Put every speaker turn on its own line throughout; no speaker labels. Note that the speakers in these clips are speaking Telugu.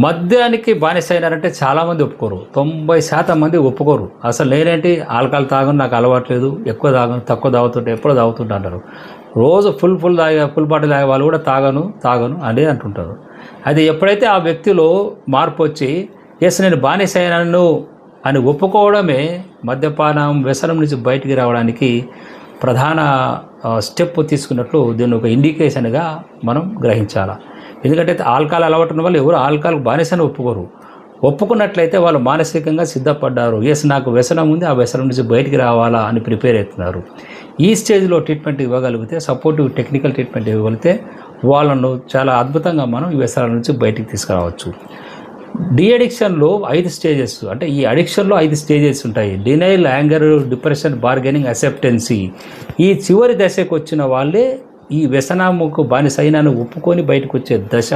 మద్యానికి బానిస అయినారంటే చాలామంది ఒప్పుకోరు. 90% మంది ఒప్పుకోరు. అసలు నేనేంటి ఆల్కహాల్ తాగను, నాకు అలవాట్లేదు, ఎక్కువ తాగను, తక్కువ తాగుతుంటే ఎప్పుడో తాగుతుంటా అంటారు. రోజు ఫుల్ బాటిల్ తాగే వాళ్ళు కూడా తాగను అనే అంటుంటారు. అది ఎప్పుడైతే ఆ వ్యక్తిలో మార్పు వచ్చి ఎస్ నేను బానిస అయినాను అని ఒప్పుకోవడమే మద్యపానం వ్యసనం నుంచి బయటికి రావడానికి ప్రధాన స్టెప్ తీసుకున్నట్లు దీన్ని ఒక ఇండికేషన్గా మనం గ్రహించాలి. ఎందుకంటే ఆల్కహాల్ అలవాటు ఉన్న వాళ్ళు ఎవరు ఆల్కహాల్ బానిసని ఒప్పుకున్నట్లయితే వాళ్ళు మానసికంగా సిద్ధపడ్డారు. ఎస్ నాకు వ్యసనం ఉంది, ఆ వ్యసనం నుంచి బయటికి రావాలా అని ప్రిపేర్ అవుతున్నారు. ఈ స్టేజ్లో ట్రీట్మెంట్ ఇవ్వగలిగితే, సపోర్టివ్ టెక్నికల్ ట్రీట్మెంట్ ఇవ్వగలిగితే వాళ్ళను చాలా అద్భుతంగా మనం ఈ వ్యసనాల నుంచి బయటికి తీసుకురావచ్చు. అడిక్షన్లో 5 స్టేజెస్, అంటే ఈ అడిక్షన్లో 5 స్టేజెస్ ఉంటాయి. Denial, anger, depression, bargaining, acceptancy. ఈ చివరి దశకు వచ్చిన వాళ్ళే ఈ వ్యసనముకు బానిసైనాను ఒప్పుకొని బయటకు వచ్చే దశ.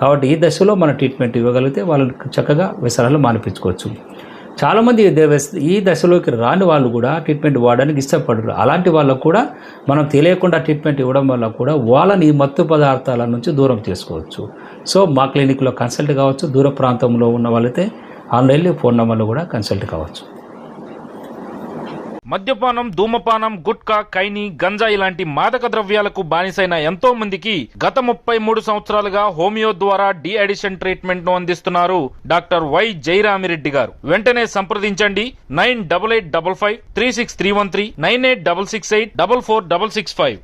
కాబట్టి ఈ దశలో మనం ట్రీట్మెంట్ ఇవ్వగలిగితే వాళ్ళకి చక్కగా వ్యసనాలు మానిపించుకోవచ్చు. చాలామంది ఈ దశలోకి రాని వాళ్ళు కూడా ట్రీట్మెంట్ ఇవ్వడానికి ఇష్టపడరు. అలాంటి వాళ్ళకు కూడా మనం తెలియకుండా ట్రీట్మెంట్ ఇవ్వడం వల్ల కూడా వాళ్ళని ఈ మత్తు పదార్థాల నుంచి దూరం చేసుకోవచ్చు. సో మా క్లినిక్లో కన్సల్ట్ కావచ్చు. దూర ప్రాంతంలో ఉన్న వాళ్ళైతే ఆన్లైన్లో ఫోన్ నెంబర్లో కూడా కన్సల్ట్ కావచ్చు.
మద్యపానం, ధూమపానం, గుట్కా, ఖైనీ, గంజా ఇలాంటి మాదక ద్రవ్యాలకు బానిసైన ఎంతో మందికి గత 33 సంవత్సరాలుగా హోమియో ద్వారా డి అడిక్షన్ ట్రీట్మెంట్ ను అందిస్తున్నారు డాక్టర్ వై జయరామిరెడ్డి గారు. వెంటనే సంప్రదించండి 9885536313 9866844665.